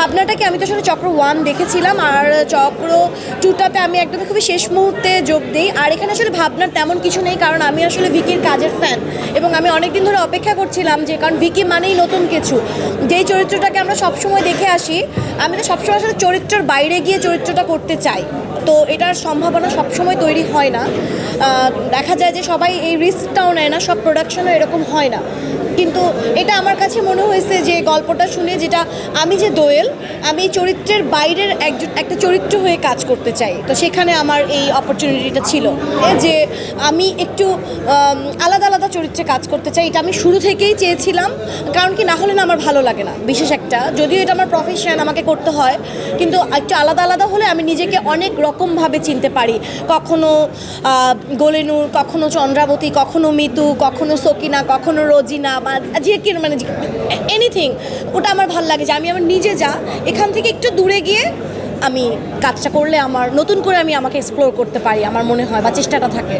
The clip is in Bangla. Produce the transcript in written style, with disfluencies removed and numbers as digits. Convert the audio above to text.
ভাবনাটাকে আমি তো আসলে চক্র 1 দেখেছিলাম, আর চক্র 2টাতে আমি একদমই খুবই শেষ মুহূর্তে যোগ দিই। আর এখানে আসলে ভাবনার তেমন কিছু নেই, কারণ আমি আসলে ভিকির কাজের ফ্যান এবং আমি অনেকদিন ধরে অপেক্ষা করছিলাম, যে কারণ ভিকি মানেই নতুন কিছু, যেই চরিত্রটাকে আমরা সবসময় দেখে আসি। আমি তো সবসময় আসলে চরিত্রের বাইরে গিয়ে চরিত্রটা করতে চাই, তো এটার সম্ভাবনা সবসময় তৈরি হয় না। দেখা যায় যে সবাই এই রিস্কটাও নেয় না, সব প্রোডাকশনও এরকম হয় না। কিন্তু এটা আমার কাছে মনে হয়েছে যে গল্পটা শুনে, যেটা আমি যে দোয়েল, আমি চরিত্রের বাইরের একটা চরিত্র হয়ে কাজ করতে চাই, তো সেখানে আমার এই অপরচুনিটিটা ছিল যে আমি একটু আলাদা আলাদা চরিত্রে কাজ করতে চাই। এটা আমি শুরু থেকেই চেয়েছিলাম, কারণ কি না হলে না আমার ভালো লাগে না বিশেষ একটা, যদিও এটা আমার প্রফেশন, আমাকে করতে হয়, কিন্তু একটু আলাদা আলাদা হলে আমি নিজেকে অনেক রকমভাবে চিনতে পারি। কখনো গোলেনুর, কখনো চন্দ্রাবতী, কখনো মিতু, কখনো সকিনা, কখনো রোজিনা, বা যে কি মানে এনিথিং, ওটা আমার ভালো লাগে যে আমি আমার নিজে এখান থেকে একটু দূরে গিয়ে আমি কাজটা করলে আমার নতুন করে আমি আমাকে এক্সপ্লোর করতে পারি, আমার মনে হয়, বা চেষ্টাটা থাকে।